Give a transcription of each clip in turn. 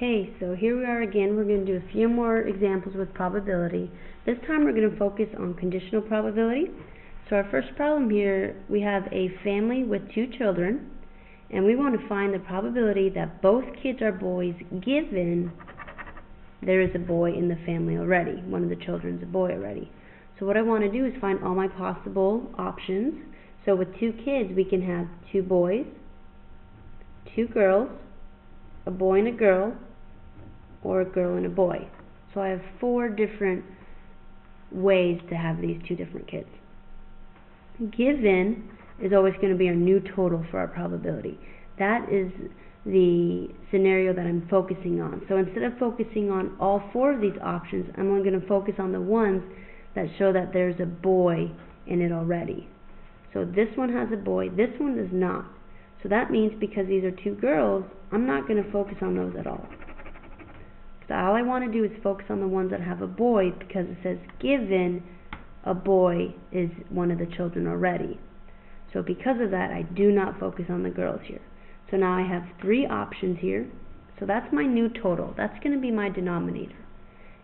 Okay, so here we are again. We're going to do a few more examples with probability. This time we're going to focus on conditional probability. So our first problem here, we have a family with 2 children, and we want to find the probability that both kids are boys given there is a boy in the family already. One of the children's a boy already. So what I want to do is find all my possible options. So with 2 kids, we can have 2 boys, 2 girls, a boy and a girl, or a girl and a boy. So I have 4 different ways to have these 2 different kids. Given is always going to be our new total for our probability. That is the scenario that I'm focusing on. So instead of focusing on all 4 of these options, I'm only going to focus on the ones that show that there's a boy in it already. So this one has a boy, this one does not. So that means because these are 2 girls, I'm not going to focus on those at all. So all I want to do is focus on the ones that have a boy, because it says given a boy is one of the children already. So because of that, I do not focus on the girls here. So now I have 3 options here. So that's my new total. That's going to be my denominator.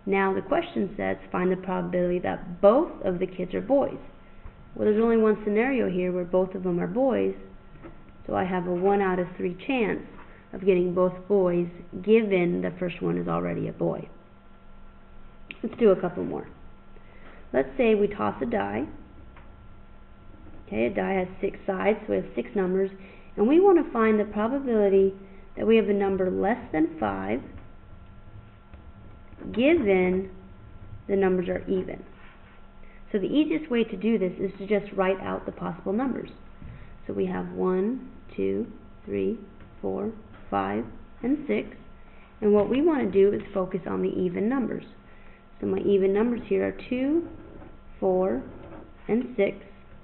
Now the question says find the probability that both of the kids are boys. Well, there's only one scenario here where both of them are boys. So I have a 1 out of 3 chance of getting both boys given the first one is already a boy. Let's do a couple more. Let's say we toss a die. Okay, a die has 6 sides, so we have 6 numbers, and we want to find the probability that we have a number less than 5 given the numbers are even. So the easiest way to do this is to just write out the possible numbers. So we have 1, 2, 3, 4, 5, and 6. And what we want to do is focus on the even numbers. So my even numbers here are 2, 4, and 6.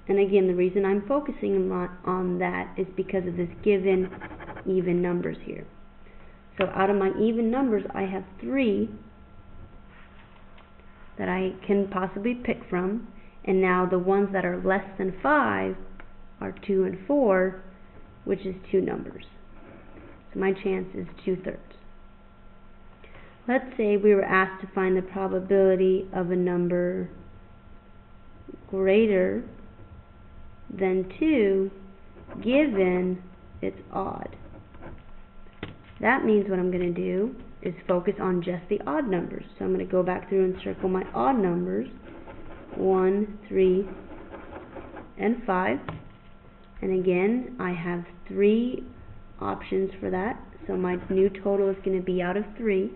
And again, the reason I'm focusing on that is because of this given even numbers here. So out of my even numbers, I have 3 that I can possibly pick from. And now the ones that are less than 5 are 2 and 4, which is 2 numbers. So my chance is 2/3. Let's say we were asked to find the probability of a number greater than 2 given it's odd. That means what I'm going to do is focus on just the odd numbers. So I'm going to go back through and circle my odd numbers, 1, 3, and 5. And again, I have 3 options for that. So my new total is going to be out of 3.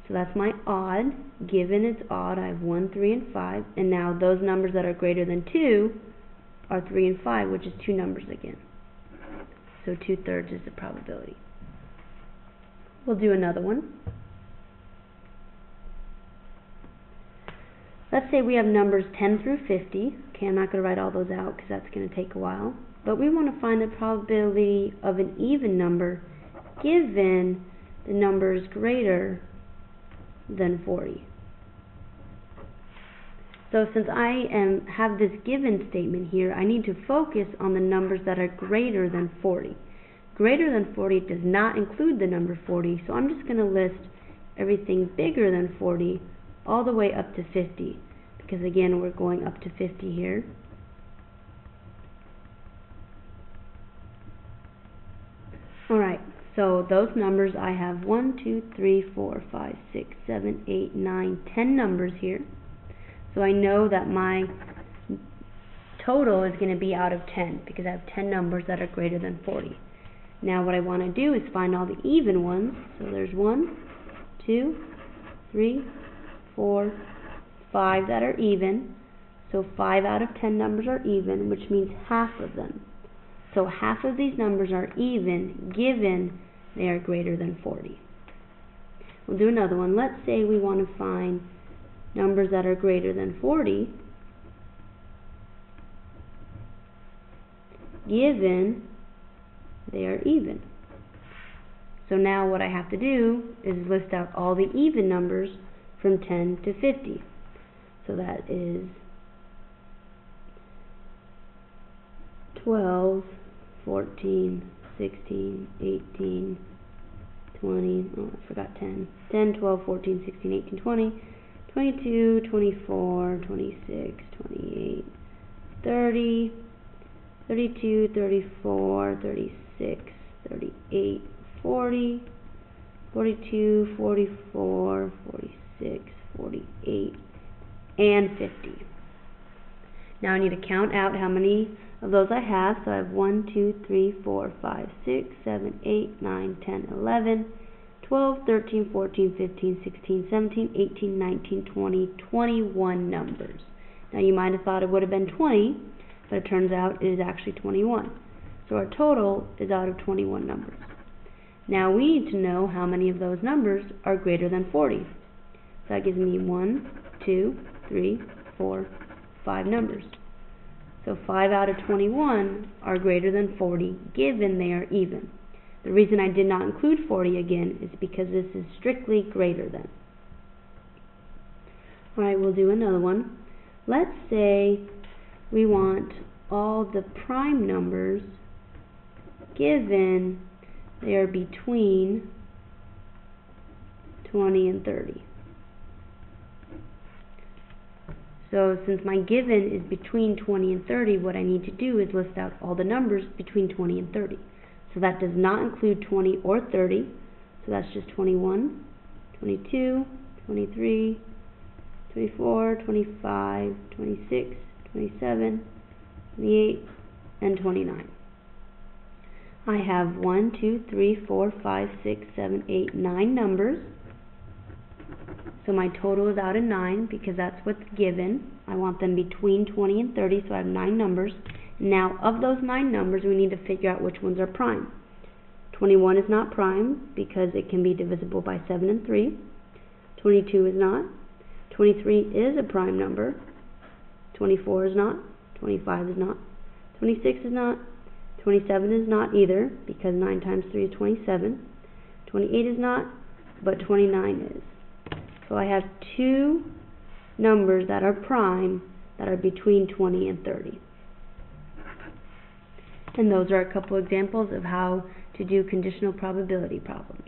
So that's my odd. Given it's odd, I have 1, 3, and 5. And now those numbers that are greater than 2 are 3 and 5, which is 2 numbers again. So 2/3 is the probability. We'll do another one. Let's say we have numbers 10 through 50. Okay, I'm not going to write all those out because that's going to take a while. But we want to find the probability of an even number given the number is greater than 40. So since I have this given statement here, I need to focus on the numbers that are greater than 40. Greater than 40 does not include the number 40, so I'm just going to list everything bigger than 40 all the way up to 50, because again we're going up to 50 here. Alright, so those numbers I have 1, 2, 3, 4, 5, 6, 7, 8, 9, 10 numbers here. So I know that my total is going to be out of 10 because I have 10 numbers that are greater than 40. Now what I want to do is find all the even ones. So there's 1, 2, 3, 4, 5 that are even. So 5 out of 10 numbers are even, which means half of them. So half of these numbers are even given they are greater than 40. We'll do another one. Let's say we want to find numbers that are greater than 40 given they are even. So now what I have to do is list out all the even numbers from 10 to 50. So that is 12, 14, 16, 18, 20, oh, I forgot 10. 10, 12, 14, 16, 18, 20, 22, 24, 26, 28, 30, 32, 34, 36, 38, 40, 42, 44, 46, 48, and 50. Now I need to count out how many of those I have. So I have 1, 2, 3, 4, 5, 6, 7, 8, 9, 10, 11, 12, 13, 14, 15, 16, 17, 18, 19, 20, 21 numbers. Now you might have thought it would have been 20, but it turns out it is actually 21. So our total is out of 21 numbers. Now we need to know how many of those numbers are greater than 40. So that gives me 1, 2, 3, 4, 5 numbers. So 5 out of 21 are greater than 40, given they are even. The reason I did not include 40 again is because this is strictly greater than. Alright, we'll do another one. Let's say we want all the prime numbers given they are between 20 and 30. So since my given is between 20 and 30, what I need to do is list out all the numbers between 20 and 30. So that does not include 20 or 30. So that's just 21, 22, 23, 24, 25, 26, 27, 28, and 29. I have 1, 2, 3, 4, 5, 6, 7, 8, 9 numbers. So my total is out of 9 because that's what's given. I want them between 20 and 30, so I have 9 numbers. Now, of those 9 numbers, we need to figure out which ones are prime. 21 is not prime because it can be divisible by 7 and 3. 22 is not. 23 is a prime number. 24 is not. 25 is not. 26 is not. 27 is not either because 9 times 3 is 27. 28 is not, but 29 is. So I have 2 numbers that are prime that are between 20 and 30. And those are a couple examples of how to do conditional probability problems.